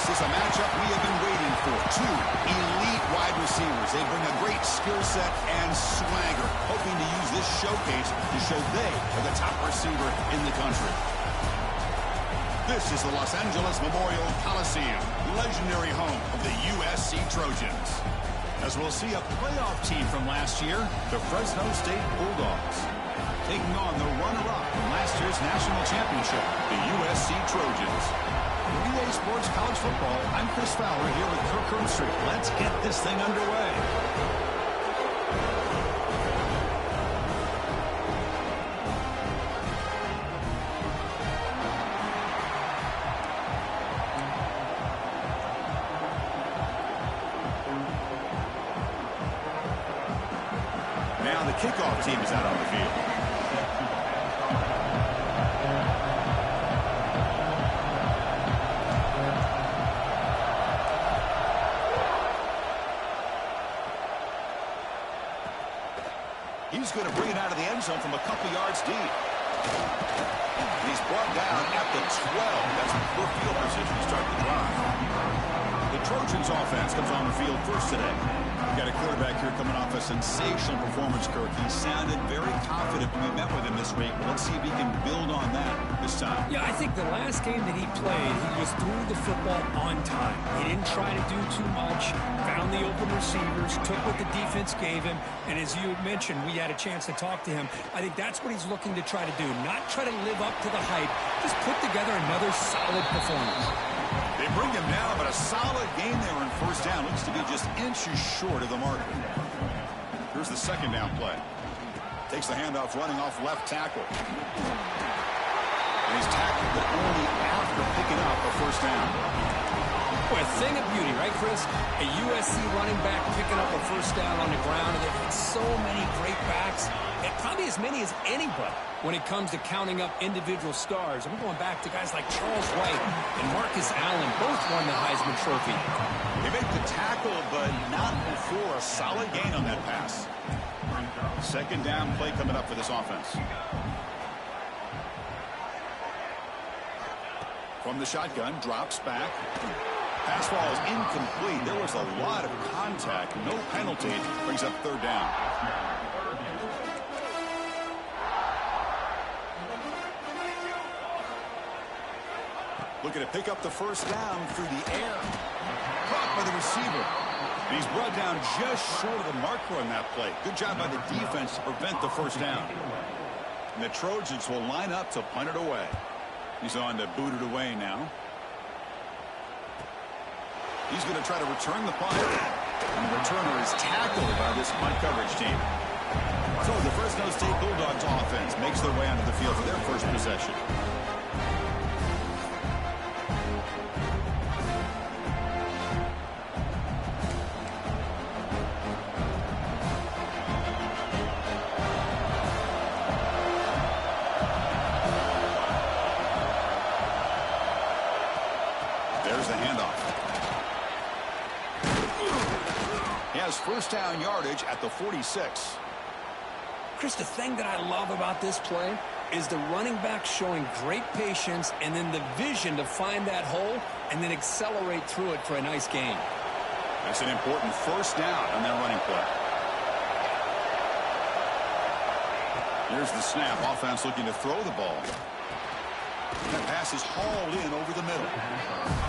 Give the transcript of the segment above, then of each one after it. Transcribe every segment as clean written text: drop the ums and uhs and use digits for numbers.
This is a matchup we have been waiting for. Two elite wide receivers. They bring a great skill set and swagger, hoping to use this showcase to show they are the top receiver in the country. This is the Los Angeles Memorial Coliseum, legendary home of the USC Trojans. As we'll see a playoff team from last year, the Fresno State Bulldogs, taking on the runner-up from last year's national championship, the USC Trojans. For EA Sports College Football, I'm Chris Fowler here with Kirk Herbstreit. Let's get this thing underway. Now the kickoff team is out on the field. He's going to bring it out of the end zone from a couple yards deep. And he's brought down at the 12. That's poor field position to start the drive. The Trojans offense comes on the field first today. We've got a quarterback here coming off a sensational performance, Kirk. He sounded very confident when we met with him this week. Let's see if he can build on that this time. Yeah, I think the last game that he played, he just threw the football on time. He didn't try to do too much, found the open receivers, took what the defense gave him, and as you mentioned, we had a chance to talk to him. I think that's what he's looking to try to do, not try to live up to the hype, just put together another solid performance. They bring him down, but a solid game there in first down. Looks to be just inches short of the mark. Here's the second down play. Takes the handoff, running off left tackle. And he's tackled, but only after picking up a first down. Boy, a thing of beauty, right, Chris? A USC running back picking up a first down on the ground. And they've had so many great backs, and probably as many as anybody when it comes to counting up individual stars. And we're going back to guys like Charles Wright and Marcus Allen, both won the Heisman Trophy. They make the tackle, but not before a solid gain on that pass. Second down play coming up for this offense. From the shotgun, drops back. Pass ball is incomplete. There was a lot of contact. No penalty. Brings up third down. Looking to pick up the first down through the air. Caught by the receiver. And he's brought down just short of the marker on that play. Good job by the defense to prevent the first down. And the Trojans will line up to punt it away. He's on to boot it away now. He's going to try to return the punt. And the returner is tackled by this punt coverage team. So the Fresno State Bulldogs offense makes their way onto the field for their first possession. There's the handoff. He has first down yardage at the 46. Chris, the thing that I love about this play is the running back showing great patience and then the vision to find that hole and then accelerate through it for a nice gain. That's an important first down on that running play. Here's the snap. Offense looking to throw the ball. That pass is hauled in over the middle.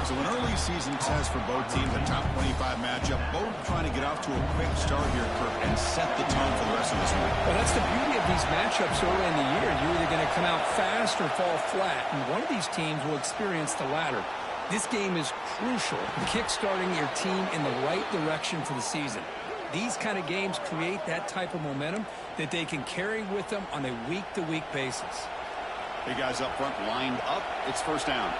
So an early season test for both teams, a top 25 matchup. Both trying to get off to a quick start here, Kirk, and set the tone for the rest of this week. Well, that's the beauty of these matchups early in the year. You're either going to come out fast or fall flat, and one of these teams will experience the latter. This game is crucial in kick-starting your team in the right direction for the season. These kind of games create that type of momentum that they can carry with them on a week-to-week basis. Big guys up front lined up. It's first down.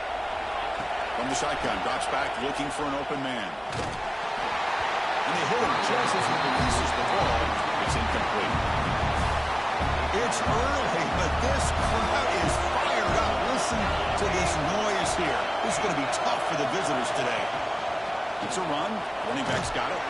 From the shotgun, drops back looking for an open man. And they hit him just as he releases the ball. It's incomplete. It's early, but this crowd is fired up. Listen to this noise here. This is going to be tough for the visitors today. It's a run. Running back's got it.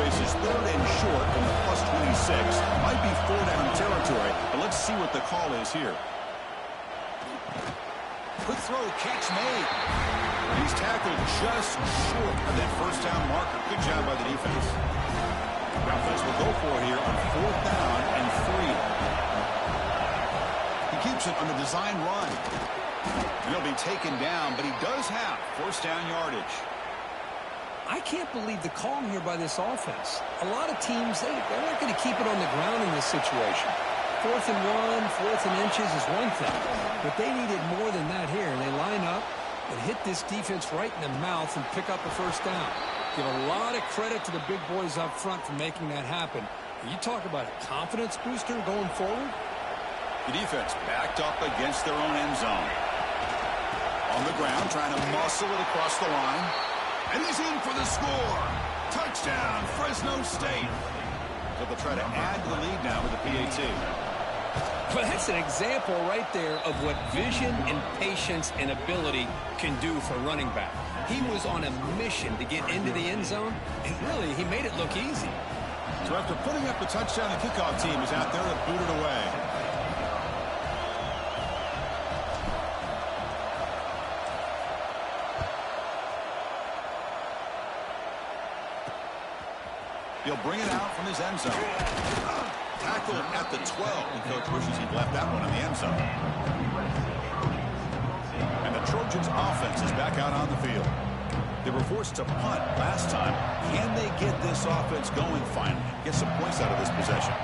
faces third and short from the +26. Might be 4-down territory, but let's see what the call is here. Quick throw, catch made. He's tackled just short of that first-down marker. Good job by the defense. The offense will go for it here on 4th down and 3. He keeps it on the design run. He'll be taken down, but he does have first-down yardage. I can't believe the call here by this offense. A lot of teams, they're not going to keep it on the ground in this situation. 4th and 1, 4th and inches is one thing, but they needed more than that here. They line up and hit this defense right in the mouth and pick up a first down. Give a lot of credit to the big boys up front for making that happen. You talk about a confidence booster going forward. The defense backed up against their own end zone. On the ground, trying to muscle it across the line. And he's in for the score. Touchdown, Fresno State. So they'll try to add to the lead now with the PAT. Well, that's an example right there of what vision and patience and ability can do for a running back. He was on a mission to get into the end zone, and really, he made it look easy. So after putting up the touchdown, the kickoff team is out there to boot it away. He'll bring it out from his end zone. Tackled at the 12. The coach wishes he'd left that one in the end zone. And the Trojans' offense is back out on the field. They were forced to punt last time. Can they get this offense going finally? Get some points out of this possession.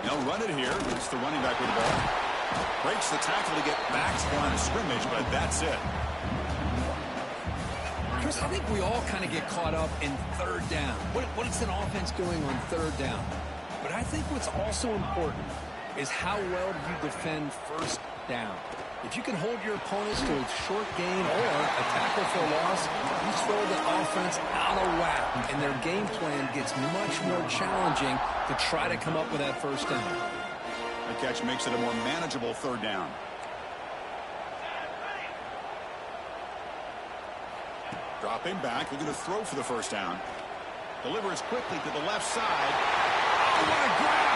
They'll run it here. It's the running back with the ball. Breaks the tackle to get back to the line of scrimmage, but that's it. Chris, I think we all kind of get caught up in third down. What is an offense doing on third down? But I think what's also important is how well you defend first down. If you can hold your opponents to a short gain or a tackle for a loss, you throw the offense out of whack, and their game plan gets much more challenging to try to come up with that first down. The catch makes it a more manageable third down. Dropping back, looking to throw for the first down. Delivers quickly to the left side. Oh, what a grab!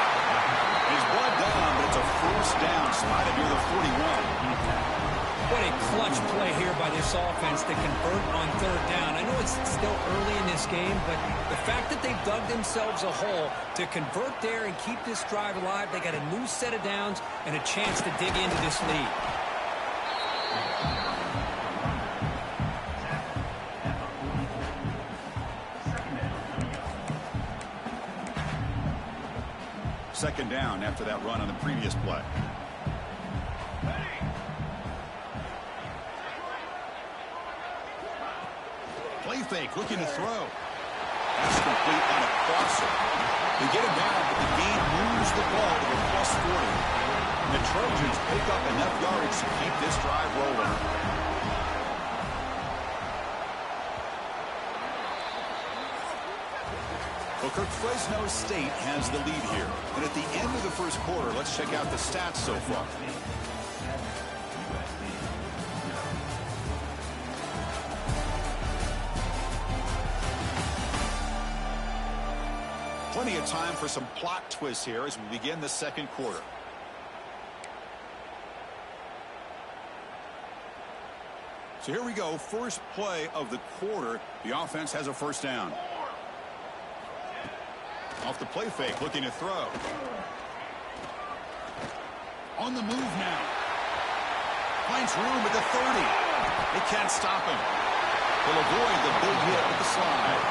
He's blood down, but it's a first down, spotted near the 41. What a clutch play here by this offense to convert on third down. I know it's still early in this game, but the fact that they've dug themselves a hole to convert there and keep this drive alive, they got a new set of downs and a chance to dig into this lead. Second down after that run on the previous play. Play fake, looking to throw. That's complete on a crosser. They get him down, but the gain moves the ball to the +40. And the Trojans pick up enough yardage to keep this drive rolling. Well, Kirk, Fresno State has the lead here. And at the end of the first quarter, let's check out the stats so far. Plenty of time for some plot twists here as we begin the second quarter. So here we go. First play of the quarter. The offense has a first down. Off the play fake, looking to throw. On the move now. Finds room at the 30. They can't stop him. He'll avoid the big hit with the slide.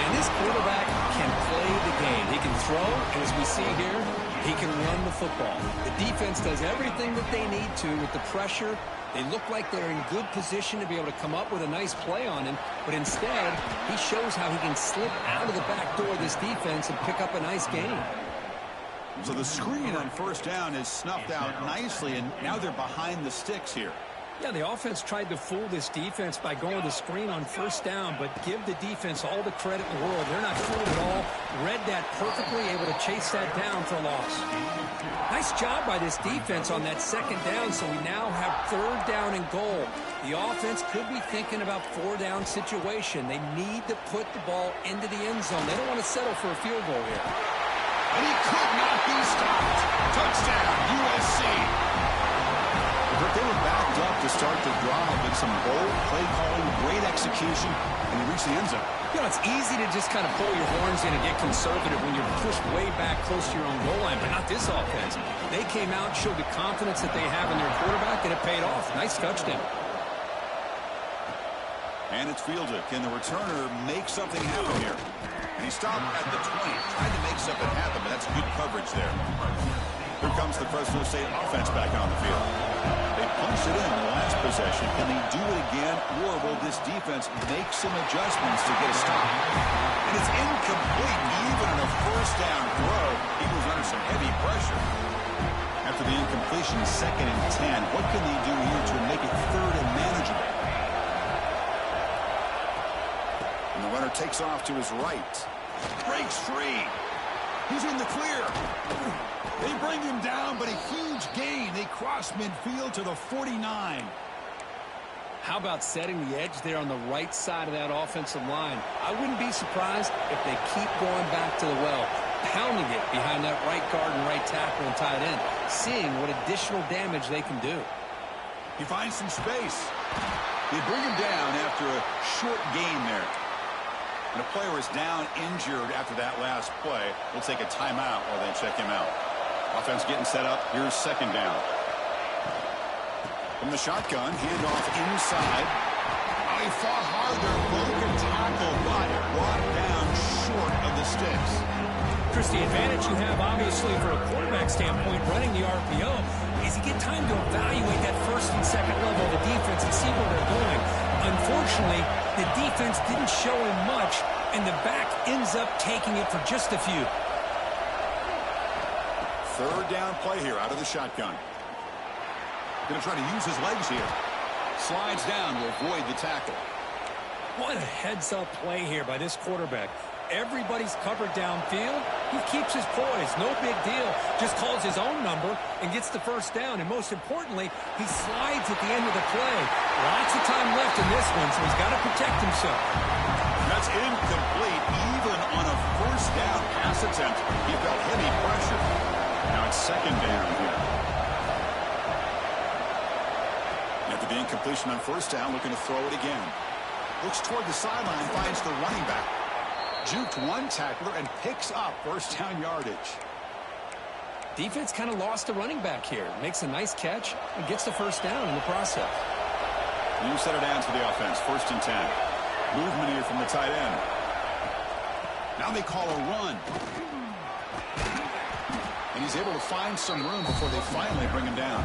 And this quarterback can play the game. He can throw, and as we see here, he can run the football. The defense does everything that they need to with the pressure. They look like they're in good position to be able to come up with a nice play on him, but instead, he shows how he can slip out of the back door of this defense and pick up a nice gain. So the screen on first down is snuffed out nicely, and now they're behind the sticks here. Yeah, the offense tried to fool this defense by going to screen on first down, but give the defense all the credit in the world. They're not fooled at all. Read that perfectly, able to chase that down for a loss. Nice job by this defense on that second down, so we now have third down and goal. The offense could be thinking about four-down situation. They need to put the ball into the end zone. They don't want to settle for a field goal here. And he could not be stopped. Touchdown, USC. But they were backed up to start the drive with some bold play calling, great execution, and they reached the end zone. You know, it's easy to just kind of pull your horns in and get conservative when you're pushed way back close to your own goal line, but not this offense. They came out, showed the confidence that they have in their quarterback, and it paid off. Nice touchdown. And it's fielded. Can the returner make something happen here? And he stopped at the 20, tried to make something happen, but that's good coverage there. Here comes the Fresno State offense back on the field. They punched it in the last possession. Can they do it again, or will this defense make some adjustments to get a stop? And it's incomplete. Even in a first down throw, he was under some heavy pressure. After the incompletion, 2nd and 10. What can they do here to make it third and manageable? And the runner takes off to his right. Breaks free. He's in the clear. They bring him down, but a huge gain. They cross midfield to the 49. How about setting the edge there on the right side of that offensive line? I wouldn't be surprised if they keep going back to the well, pounding it behind that right guard and right tackle and tight end, seeing what additional damage they can do. He finds some space. They bring him down after a short gain there. And a player is down injured after that last play. We'll take a timeout while they check him out. Offense getting set up. Here's 2nd down. From the shotgun, handoff inside. Oh, he fought hard there. Broken tackle, but brought down short of the sticks. Chris, the advantage you have, obviously, for a quarterback standpoint, running the RPO, is you get time to evaluate that first and second level of the defense and see where they're going. Unfortunately, the defense didn't show him much, and the back ends up taking it for just a few. Third down play here out of the shotgun. Going to try to use his legs here. Slides down to avoid the tackle. What a heads-up play here by this quarterback. Everybody's covered downfield. He keeps his poise. No big deal. Just calls his own number and gets the first down. And most importantly, he slides at the end of the play. Lots of time left in this one, so he's got to protect himself. That's incomplete. Even on a first down pass attempt, he felt heavy pressure. Now it's 2nd down here. After the incompletion on first down, looking to throw it again. Looks toward the sideline, finds the running back. Juked one tackler and picks up first down yardage. Defense kind of lost the running back here. Makes a nice catch and gets the first down in the process. You set it down to the offense. 1st and 10. Movement here from the tight end. Now they call a run. And he's able to find some room before they finally bring him down.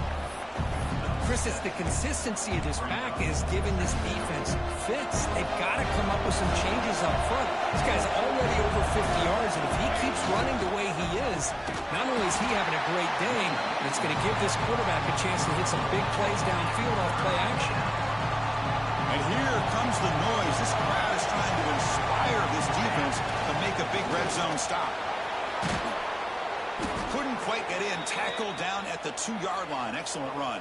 Chris, it's the consistency of this back is giving this defense fits. They've got to come up with some changes up front. This guy's already over 50 yards, and if he keeps running the way he is, not only is he having a great day, but it's going to give this quarterback a chance to hit some big plays downfield off play action. And here comes the noise. This crowd is trying to inspire this defense to make a big red zone stop. Couldn't quite get in. Tackled down at the 2-yard line. Excellent run.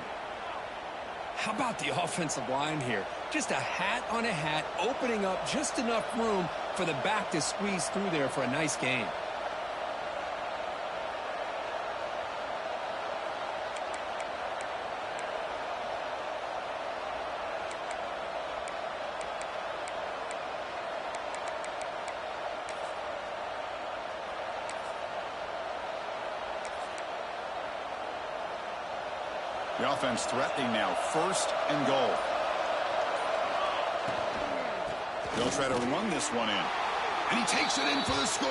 How about the offensive line here? Just a hat on a hat, opening up just enough room for the back to squeeze through there for a nice gain. The offense threatening now. 1st and goal. They'll try to run this one in. And he takes it in for the score.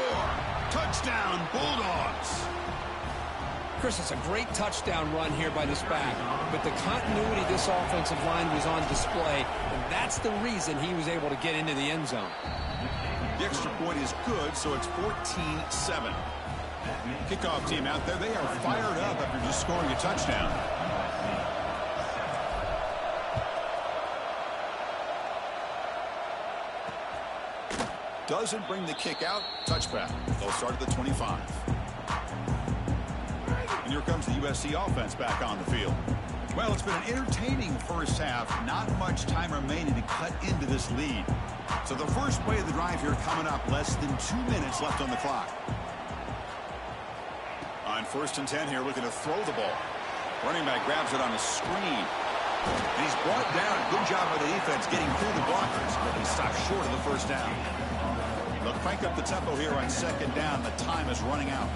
Touchdown, Bulldogs. Chris, it's a great touchdown run here by this back. But the continuity of this offensive line was on display. And that's the reason he was able to get into the end zone. The extra point is good, so it's 14-7. Kickoff team out there, they are fired up after just scoring a touchdown. Doesn't bring the kick out. Touchback. They'll start at the 25. And here comes the USC offense back on the field. Well, it's been an entertaining first half. Not much time remaining to cut into this lead. So the first play of the drive here coming up. Less than 2 minutes left on the clock. On 1st and 10 here, looking to throw the ball. Running back grabs it on a screen. And he's brought down. Good job by the defense getting through the blockers. But he stopped short of the first down. They'll crank up the tempo here on 2nd down. The time is running out.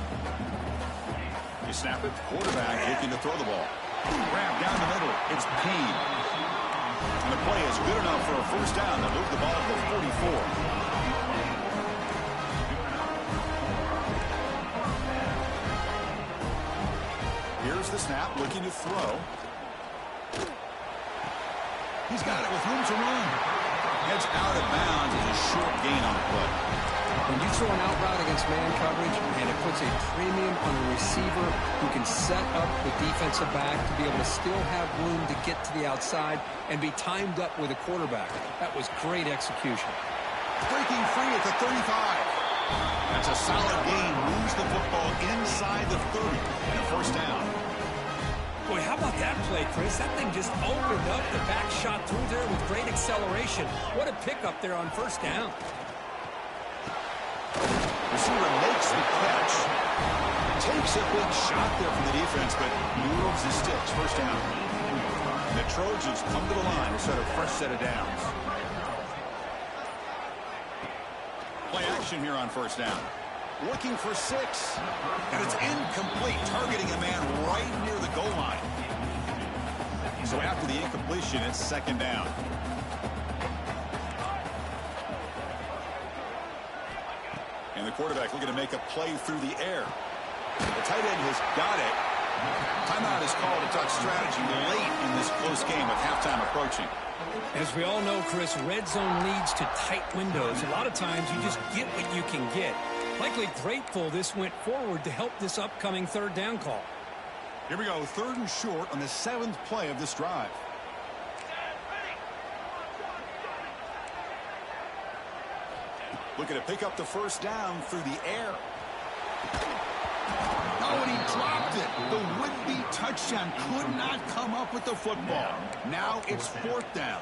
You snap it. Quarterback looking to throw the ball. Grab down the middle. It's Payne. And the play is good enough for a first down. They'll move the ball to the 44. Here's the snap, looking to throw. He's got it with room to run. Heads out of bounds and a short gain on the play. When you throw an out route against man coverage, and it puts a premium on a receiver who can set up the defensive back to be able to still have room to get to the outside and be timed up with a quarterback. That was great execution. Breaking free at the 35. That's a solid gain. Moves the football inside the 30. And a first down. Boy, how about that play, Chris? That thing just opened up. The back shot through there with great acceleration. What a pickup there on first down. Receiver makes the catch. Takes a big shot there from the defense, but moves the sticks. First down. And the Trojans come to the line to set a fresh set of downs. Play action here on first down. Looking for 6. And it's incomplete, targeting a man right near the goal line. So after the incompletion, it's 2nd down. And the quarterback looking to make a play through the air. The tight end has got it. Timeout is called to talk strategy late in this close game with halftime approaching. As we all know, Chris, red zone leads to tight windows. A lot of times you just get what you can get. Likely grateful this went forward to help this upcoming 3rd down call. Here we go, 3rd and short on the 7th play of this drive. Looking to pick up the first down through the air. Oh, and he dropped it. The would-be touchdown could not come up with the football. Now it's 4th down.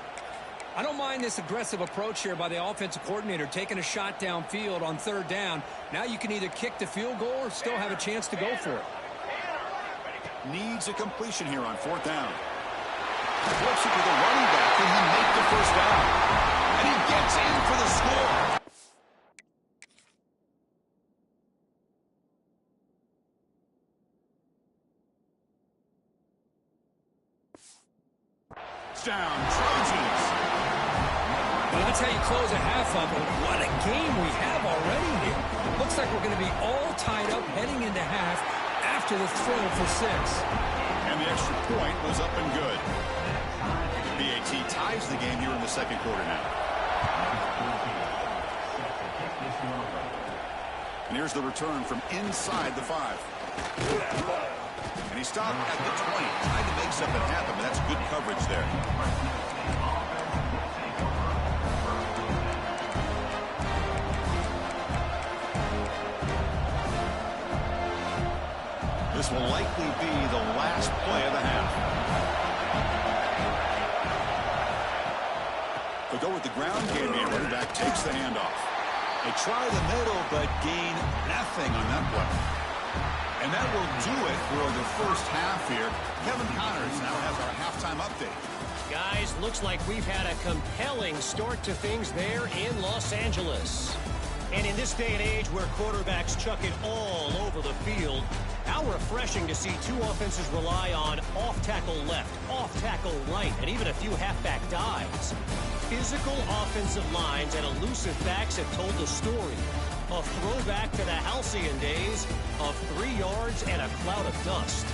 I don't mind this aggressive approach here by the offensive coordinator, taking a shot downfield on 3rd down. Now you can either kick the field goal or still have a chance to go for it. Needs a completion here on 4th down. Flips it to the running back. Can he make the first down? And he gets in for the score. Down, Trojans. Well, that's how you close a half up. What a game we have already here. Looks like we're going to be all tied up heading into half after the throw for 6. And the extra point was up and good. BAT ties the game here in the 2nd quarter now. And here's the return from inside the 5. And he stopped at the 20. Tried to make something happen, but that's good coverage there. This will likely be the last play of the half. They go with the ground game here. Running back takes the handoff. They try the middle, but gain nothing on that play. And that will do it for the first half here. Kevin Connors now has our halftime update. Guys, looks like we've had a compelling start to things there in Los Angeles. And in this day and age where quarterbacks chuck it all over the field, how refreshing to see 2 offenses rely on off-tackle left, off-tackle right, and even a few halfback dives. Physical offensive lines and elusive backs have told the story. A throwback to the halcyon days of 3 yards and a cloud of dust.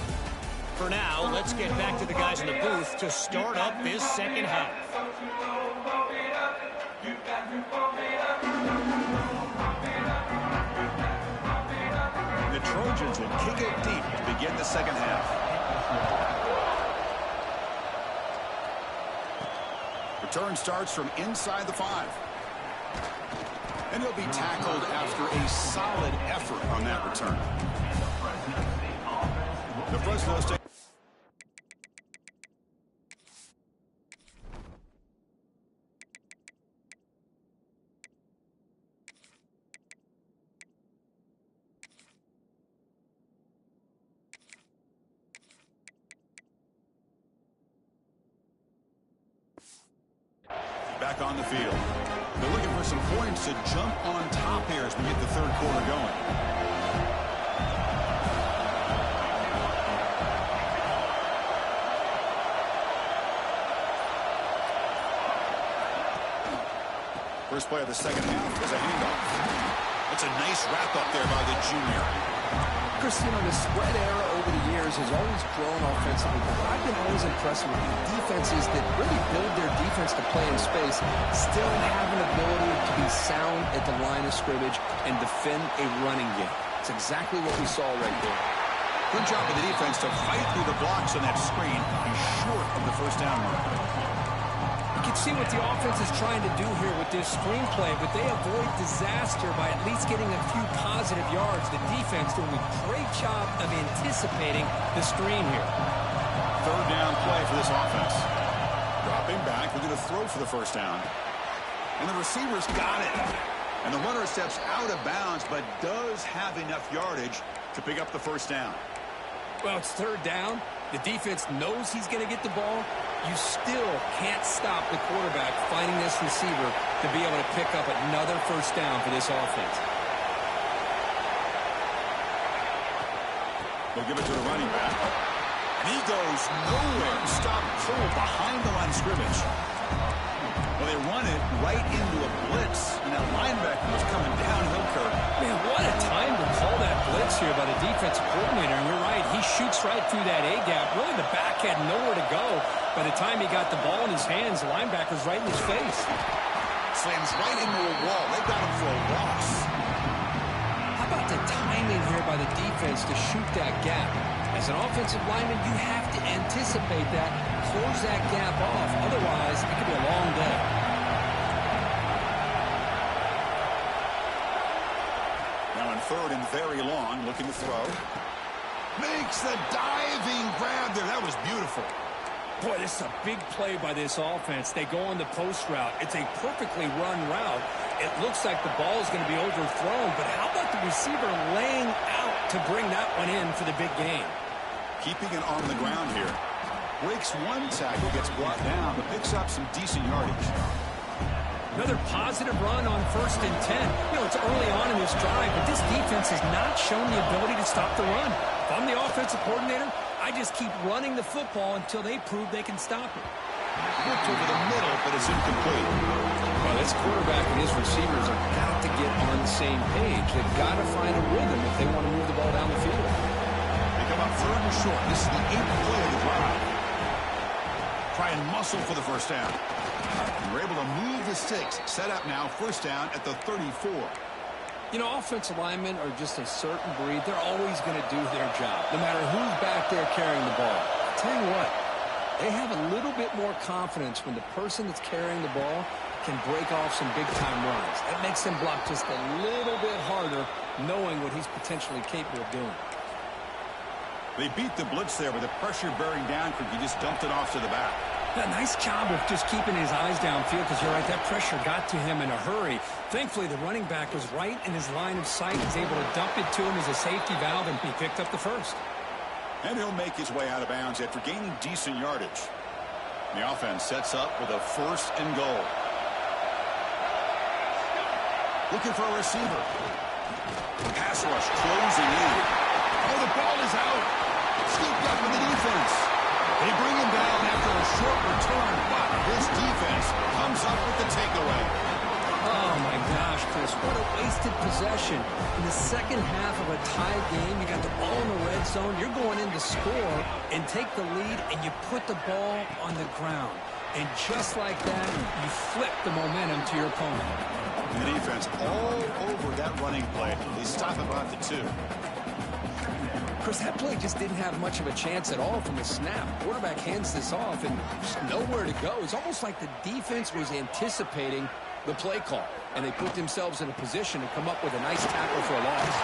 For now, let's get back to the guys in the booth to start up this 2nd half. The Trojans will kick it deep to begin the 2nd half. Return starts from inside the 5. And he'll be tackled after a solid effort on that return. The Fresno State. Back on the field. They're looking for some points to jump on top here as we get the third quarter going. First play of the second half is a handoff. It's a nice wrap-up there by the junior. Chris, you know, the spread era over the years has always grown offensively, but I've been always impressed with the defenses that really build their defense to play in space, still have an ability to be sound at the line of scrimmage and defend a running game. It's exactly what we saw right there. Good job of the defense to fight through the blocks on that screen. He's short of the first down mark. You can see what the offense is trying to do here with this screenplay, but they avoid disaster by at least getting a few positive yards. The defense doing a great job of anticipating the screen here. Third down play for this offense. Dropping back, we're going to throw for the first down. And the receiver's got it. And the runner steps out of bounds, but does have enough yardage to pick up the first down. Well, it's third down. The defense knows he's going to get the ball. You still can't stop the quarterback finding this receiver to be able to pick up another first down for this offense. They'll give it to the running back. And he goes nowhere. Stop full behind the line of scrimmage. Well, they run it right into a blitz, and that linebacker was coming downhill, Kirk. Man, what a time to call that blitz here by the defensive coordinator. And you're right, he shoots right through that A-gap. Really, the back had nowhere to go. By the time he got the ball in his hands, the linebacker's right in his face. Slams right into a wall. They got him for a loss. How about the timing here by the defense to shoot that gap? As an offensive lineman, you have to anticipate that, close that gap off. Otherwise, it could be a long day. Now in third and very long, looking to throw. Makes the diving grab there. That was beautiful. Boy, this is a big play by this offense. They go on the post route. It's a perfectly run route. It looks like the ball is going to be overthrown, but how about the receiver laying out to bring that one in for the big game? Keeping it on the ground here. Breaks one tackle, gets brought down, but picks up some decent yardage. Another positive run on 1st and 10. You know, it's early on in this drive, but this defense has not shown the ability to stop the run. If I'm the offensive coordinator, I just keep running the football until they prove they can stop it. Looked over the middle, but it's incomplete. Well, this quarterback and his receivers have got to get on the same page. They've got to find a rhythm if they want to move the ball down the field. They come up third and short. This is the 8th play of the drive. Try and muscle for the first down. We're able to move the sticks. Set up now, first down at the 34. You know, offensive linemen are just a certain breed. They're always going to do their job, no matter who's back there carrying the ball. I'll tell you what, they have a little bit more confidence when the person that's carrying the ball can break off some big-time runs. That makes them block just a little bit harder, knowing what he's potentially capable of doing. They beat the blitz there with the pressure bearing down. He just dumped it off to the back. A nice job of just keeping his eyes downfield, because you're right, that pressure got to him in a hurry. Thankfully, the running back was right in his line of sight. He's able to dump it to him as a safety valve, and he picked up the first. And he'll make his way out of bounds after gaining decent yardage. The offense sets up with a 1st and goal. Looking for a receiver. Pass rush closing in. Oh, the ball is out. Scooped up in the defense. They bring him down after a short return, but this defense comes up with the takeaway. Oh, my gosh, Chris, what a wasted possession. In the second half of a tied game, you got the ball in the red zone, you're going in to score and take the lead, and you put the ball on the ground. And just like that, you flip the momentum to your opponent. The defense all over that running play. They stop about the 2. Chris, that play just didn't have much of a chance at all from the snap. Quarterback hands this off, and there's nowhere to go. It's almost like the defense was anticipating the play call, and they put themselves in a position to come up with a nice tackle for a loss.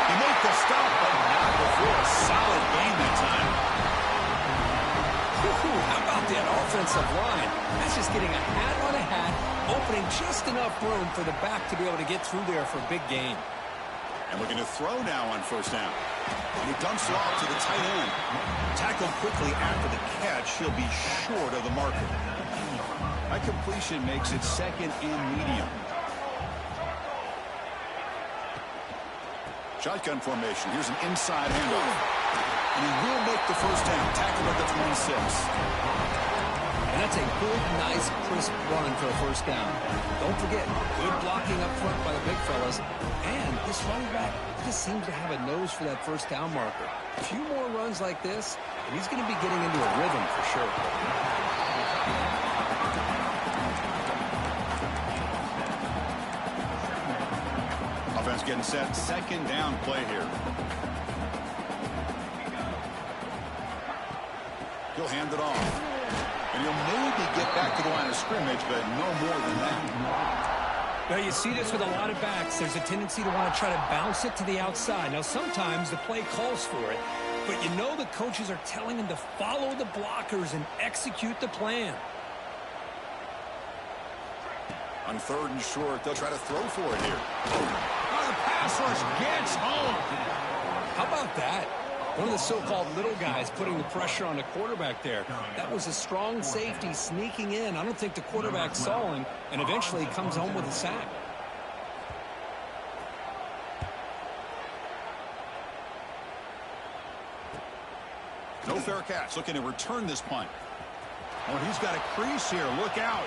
He made the stop, but not before a solid gain that time. How about that offensive line? That's just getting a hat on a hat, opening just enough room for the back to be able to get through there for a big gain. And looking to throw now on first down. And he dumps it off to the tight end. Tackled quickly after the catch. He'll be short of the marker. That completion makes it second and medium. Shotgun formation. Here's an inside handoff. And he will make the first down. Tackled at the 26. And that's a good, nice, crisp run for a first down. Don't forget, good blocking up front by the big fellas. And this running back just seems to have a nose for that first down marker. A few more runs like this, and he's going to be getting into a rhythm for sure. Offense getting set. Second down play here. He'll hand it off. And he'll maybe get back to the line of scrimmage, but no more than that. Well, you see this with a lot of backs. There's a tendency to want to try to bounce it to the outside. Now, sometimes the play calls for it, but you know the coaches are telling them to follow the blockers and execute the plan. On third and short, they'll try to throw for it here. Oh, the pass rush gets home. How about that? One of the so-called little guys putting the pressure on the quarterback there. That was a strong safety sneaking in. I don't think the quarterback saw him, and eventually he comes home with a sack. No fair catch. Looking to return this punt. Oh, he's got a crease here. Look out.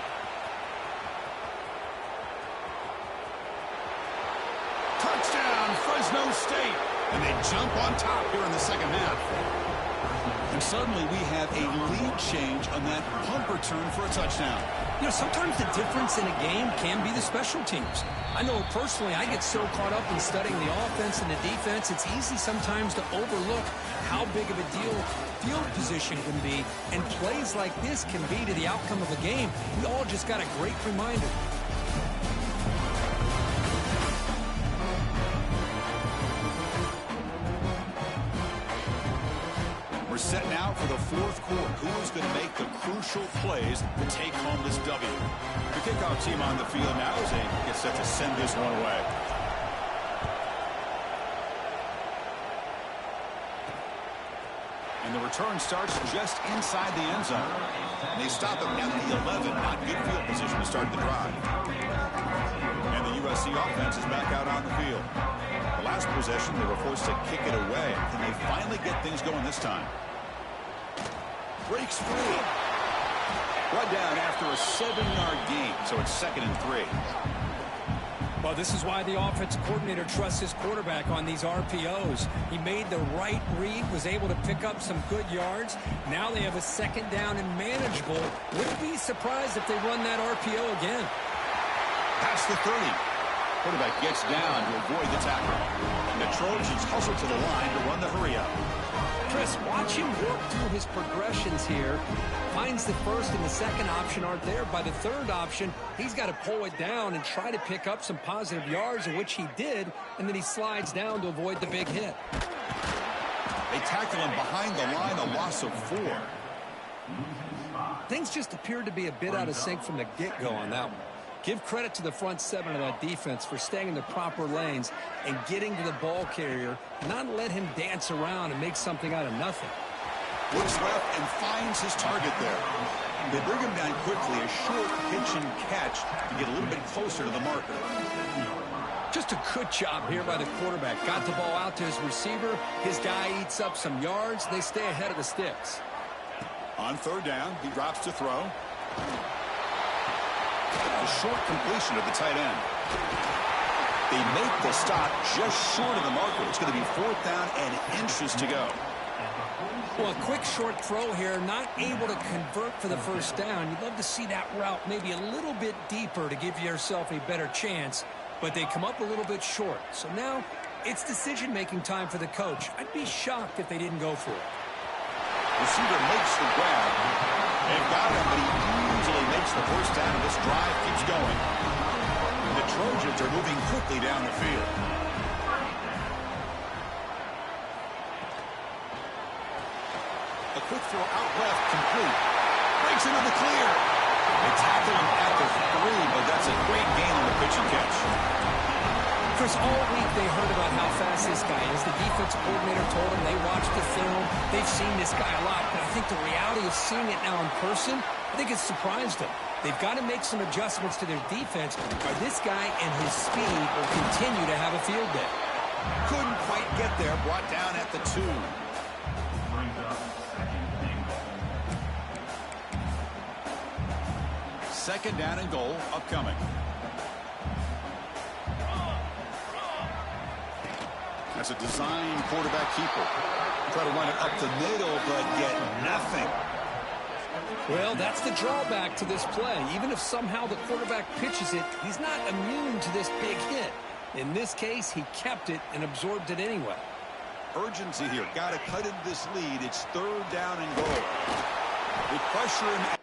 Touchdown, Fresno State. And they jump on top here in the second half. And suddenly we have a lead change on that punt return for a touchdown. You know, sometimes the difference in a game can be the special teams. I know personally I get so caught up in studying the offense and the defense, it's easy sometimes to overlook how big of a deal field position can be, and plays like this can be to the outcome of a game. We all just got a great reminder. Setting out for the fourth quarter. Who is going to make the crucial plays to take home this W? The kickoff team on the field now as they get set to send this one away. And the return starts just inside the end zone. And they stop him at the 11. Not good field position to start the drive. And the USC offense is back out on the field. The last possession, they were forced to kick it away. Can they finally get things going this time? Breaks free. Brought down after a 7-yard gain, so it's 2nd and 3. Well, this is why the offensive coordinator trusts his quarterback on these RPOs. He made the right read, was able to pick up some good yards. Now they have a second down and manageable. Wouldn't be surprised if they run that RPO again. Past the 30. Quarterback gets down to avoid the tackle. And the Trojans hustle to the line to run the hurry-up. Chris, watch him work through his progressions here. Finds the first and the second option aren't there. By the third option, he's got to pull it down and try to pick up some positive yards, of which he did, and then he slides down to avoid the big hit. They tackle him behind the line, a loss of 4. Things just appeared to be a bit out of sync from the get-go on that one. Give credit to the front 7 of that defense for staying in the proper lanes and getting to the ball carrier, not let him dance around and make something out of nothing. Looks left and finds his target there. They bring him down quickly, a short pitch and catch to get a little bit closer to the marker. Just a good job here by the quarterback. Got the ball out to his receiver. His guy eats up some yards. They stay ahead of the sticks. On third down, he drops to throw. A short completion of the tight end. They make the stop just short of the marker. It's going to be 4th down and inches to go. Well, a quick short throw here, not able to convert for the first down. You'd love to see that route maybe a little bit deeper to give yourself a better chance, but they come up a little bit short. So now it's decision-making time for the coach. I'd be shocked if they didn't go for it. Receiver makes the grab. They've got him, but he easily makes makes the first down, and this drive keeps going. The Trojans are moving quickly down the field. A quick throw out left, complete. Breaks into the clear. They tackle him at the 3, but that's a great gain on the pitch and catch. Chris, all week they heard about how fast this guy is. The defensive coordinator told them they watched the film. They've seen this guy a lot, but I think the reality of seeing it now in person, I think it's surprised them. They've got to make some adjustments to their defense, or this guy and his speed will continue to have a field day. Couldn't quite get there, brought down at the 2. Second down and goal upcoming. That's a design quarterback keeper. Try to run it up the middle, but get nothing. Well, that's the drawback to this play. Even if somehow the quarterback pitches it, he's not immune to this big hit. In this case, he kept it and absorbed it anyway. Urgency here. Got to cut into this lead. It's third down and goal. With pressure and...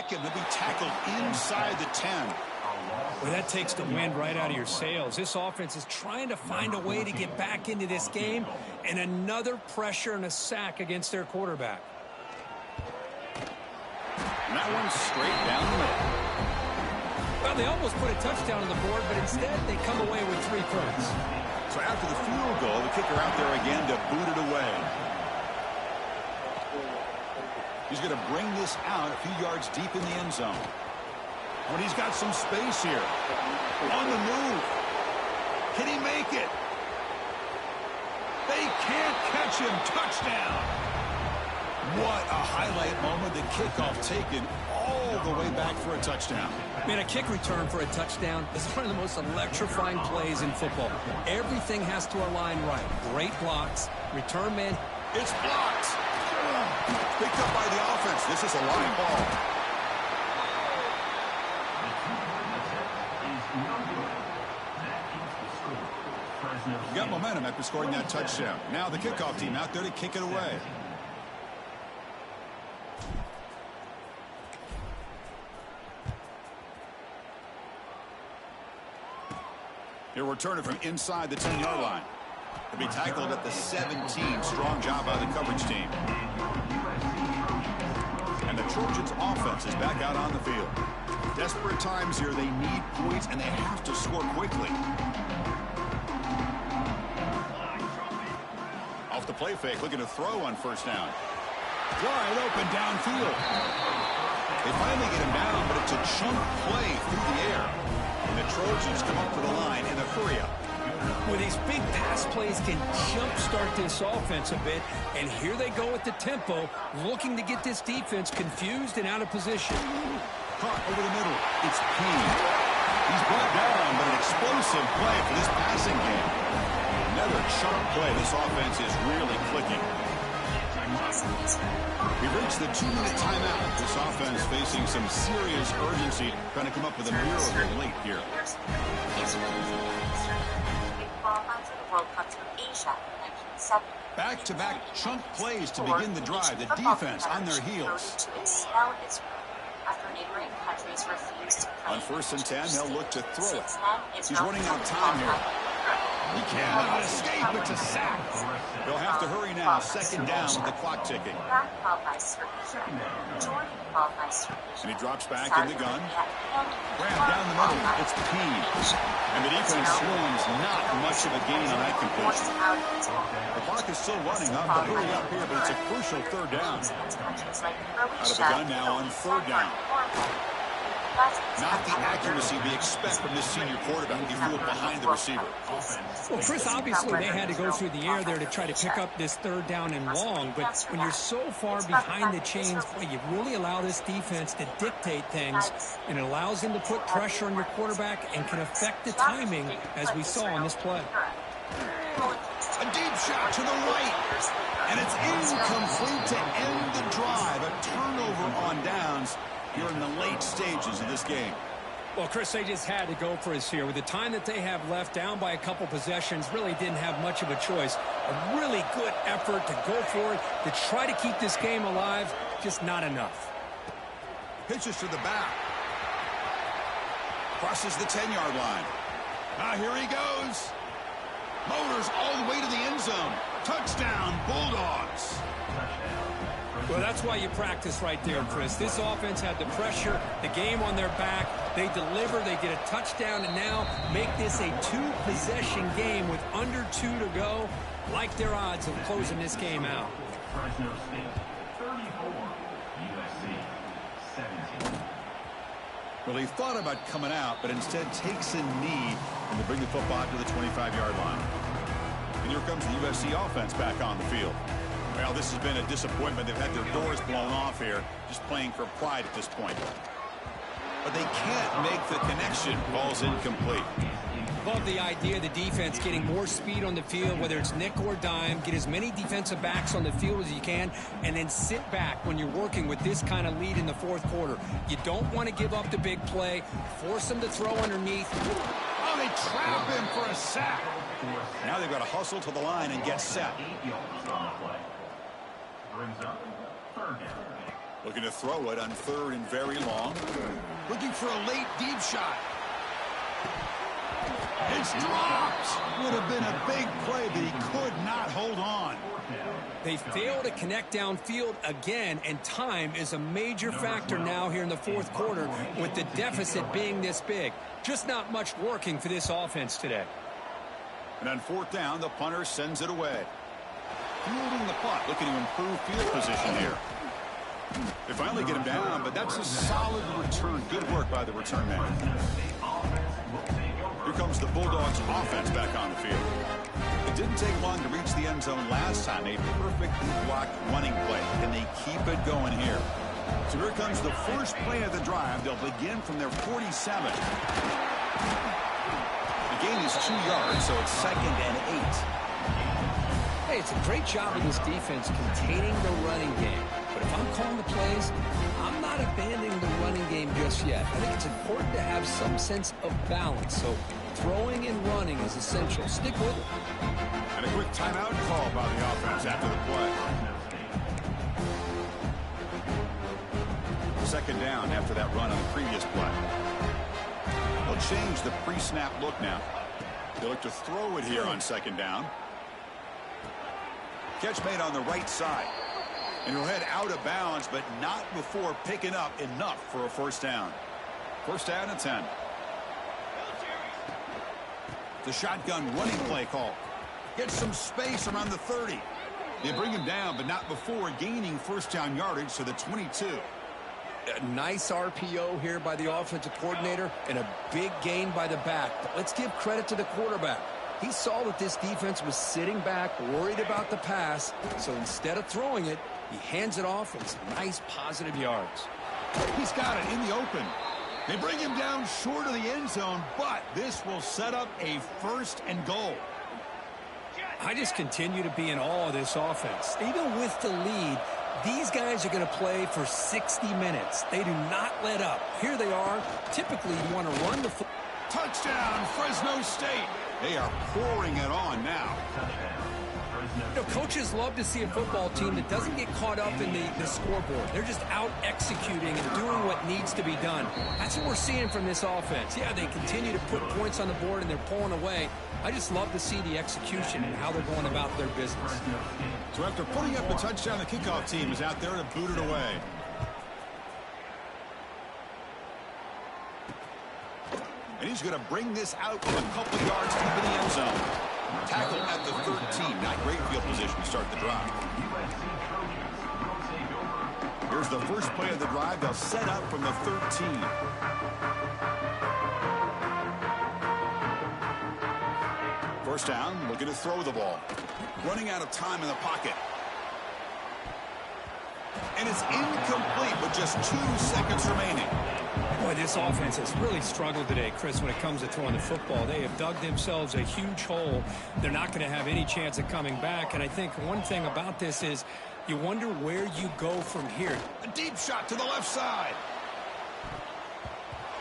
He'll be tackled inside the 10. Well, that takes the wind right out of your sails. This offense is trying to find a way to get back into this game, and another pressure and a sack against their quarterback. And that one's straight down the middle. Well, they almost put a touchdown on the board, but instead they come away with 3 points. So after the field goal, the kicker out there again to boot it away. He's going to bring this out a few yards deep in the end zone. When he's got some space here. On the move. Can he make it? They can't catch him. Touchdown. What a highlight moment. The kickoff taken all the way back for a touchdown. Man, a kick return for a touchdown is one of the most electrifying plays in football. Everything has to align right. Great blocks. Return man. It's blocked. Picked up by the offense. This is a line ball. Got momentum after scoring that touchdown. Now the kickoff team out there to kick it away. He'll return it from inside the 10-yard line. He'll be tackled at the 17. Strong job by the coverage team. And the Trojans' offense is back out on the field. Desperate times here. They need points, and they have to score quickly. Off the play fake, looking to throw on first down. Wide open downfield. They finally get him down, but it's a chunk play through the air. And the Trojans come up to the line in a hurry-up. Well, these big pass plays can jumpstart this offense a bit, and here they go with the tempo, looking to get this defense confused and out of position. Caught over the middle. It's Payne. He's brought down, but an explosive play for this passing game. Another chunk play. This offense is really clicking. We've reached the 2-minute timeout. This offense facing some serious urgency, trying to come up with a miracle late here. Back-to-back chunk plays to begin the drive. The defense on their heels. On 1st and 10, they'll look to throw it. He's running out of time here. He cannot escape. It's a sack. They'll have to hurry now. 2nd down with the clock ticking. And he drops back in the gun. Grab down the middle. It's Payne. And the defense swarms. Not much of a gain on that completion. The clock is still running. Up to hurry up here, but it's a crucial 3rd down. Out of the gun now on 3rd down. Not the accuracy we expect from this senior quarterback. He threw it behind the receiver. Well, Chris, obviously they had to go through the air there to try to pick up this 3rd down and long, but when you're so far behind the chains, boy, you really allow this defense to dictate things, and it allows them to put pressure on your quarterback and can affect the timing, as we saw on this play. A deep shot to the right, and it's incomplete to end the drive. A turnover on downs. You're in the late stages of this game. Well, Chris, they just had to go for us here. With the time that they have left, down by a couple possessions, really didn't have much of a choice. A really good effort to go for it, to try to keep this game alive, just not enough. Pitches to the back. Crosses the 10-yard line. Now here he goes. Motors all the way to the end zone. Touchdown, Bulldogs. Well, that's why you practice right there, Chris. This offense had the pressure, the game on their back. They deliver, they get a touchdown, and now make this a 2-possession game with under 2 to go. Like their odds of closing this game out. Fresno State 34, USC 17. Well, he thought about coming out, but instead takes a knee and to bring the football to the 25-yard line. And here comes the USC offense back on the field. Well, this has been a disappointment. They've had their doors blown off here, just playing for pride at this point. But they can't make the connection. Ball's incomplete. Love the idea of the defense getting more speed on the field, whether it's nickel or dime. Get as many defensive backs on the field as you can, and then sit back when you're working with this kind of lead in the 4th quarter. You don't want to give up the big play. Force them to throw underneath. Oh, they trap him for a sack. Now they've got to hustle to the line and get set. Looking to throw it on 3rd and very long. Looking for a late deep shot. It's dropped. Would have been a big play, but he could not hold on. They fail to connect downfield again, and time is a major factor now here in the 4th quarter with the deficit being this big. Just not much working for this offense today. And on 4th down, the punter sends it away. Fielding the punt, looking to improve field position here. They finally get him down, but that's a solid return. Good work by the return man. Here comes the Bulldogs offense back on the field. It didn't take long to reach the end zone last time. A perfectly blocked running play. Can they keep it going here? So here comes the first play of the drive. They'll begin from their 47. The gain is 2 yards, so it's 2nd and 8. Hey, it's a great job of this defense containing the running game. But if I'm calling the plays, I'm not abandoning the running game just yet. I think it's important to have some sense of balance. So Throwing and running is essential. Stick with it. And a quick timeout call by the offense after the play. Second down after that run on the previous play. They'll change the pre-snap look now. They look to throw it here on second down. Catch made on the right side. And he'll head out of bounds, but not before picking up enough for a first down. First down and 10. The shotgun running play call. Gets some space around the 30. They bring him down, but not before gaining first down yardage to the 22. A nice RPO here by the offensive coordinator and a big gain by the back. But let's give credit to the quarterback. He saw that this defense was sitting back, worried about the pass. So instead of throwing it, he hands it off with some nice positive yards. He's got it in the open. They bring him down short of the end zone, but this will set up a first and goal. I just continue to be in awe of this offense. Even with the lead, these guys are going to play for 60 minutes. They do not let up. Here they are. Typically, you want to run the football. Touchdown, Fresno State. They are pouring it on now. You know, coaches love to see a football team that doesn't get caught up in the scoreboard. They're just out executing and doing what needs to be done. That's what we're seeing from this offense. Yeah, they continue to put points on the board and they're pulling away. I just love to see the execution and how they're going about their business. So after putting up the touchdown, the kickoff team is out there to boot it away. And he's going to bring this out with a couple yards deep in the end zone. Tackle at the 13. Not great field position to start the drive. Here's the first play of the drive. They'll set up from the 13. First down, looking to throw the ball. Running out of time in the pocket. And it's incomplete with just 2 seconds remaining. Boy, this offense has really struggled today, Chris, when it comes to throwing the football. They have dug themselves a huge hole. They're not going to have any chance of coming back. And I think one thing about this is you wonder where you go from here. A deep shot to the left side.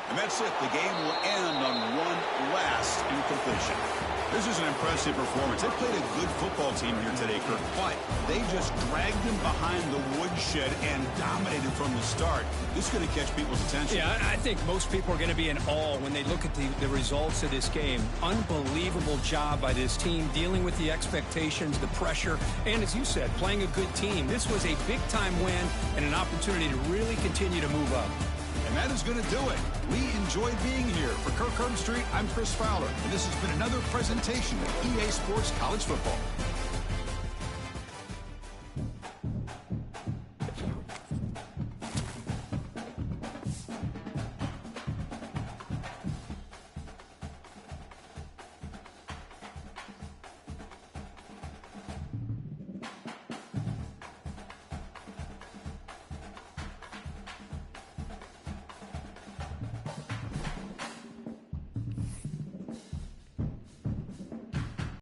And that's it. The game will end on one last incompletion. This is an impressive performance. They played a good football team here today, Kirk, but they just dragged them behind the woodshed and dominated from the start. This is going to catch people's attention. Yeah, I think most people are going to be in awe when they look at the results of this game. Unbelievable job by this team dealing with the expectations, the pressure, and as you said, playing a good team. This was a big-time win and an opportunity to really continue to move up. And that is going to do it. We enjoyed being here. For Kirk Herbstreit, I'm Chris Fowler, and this has been another presentation of EA Sports College Football.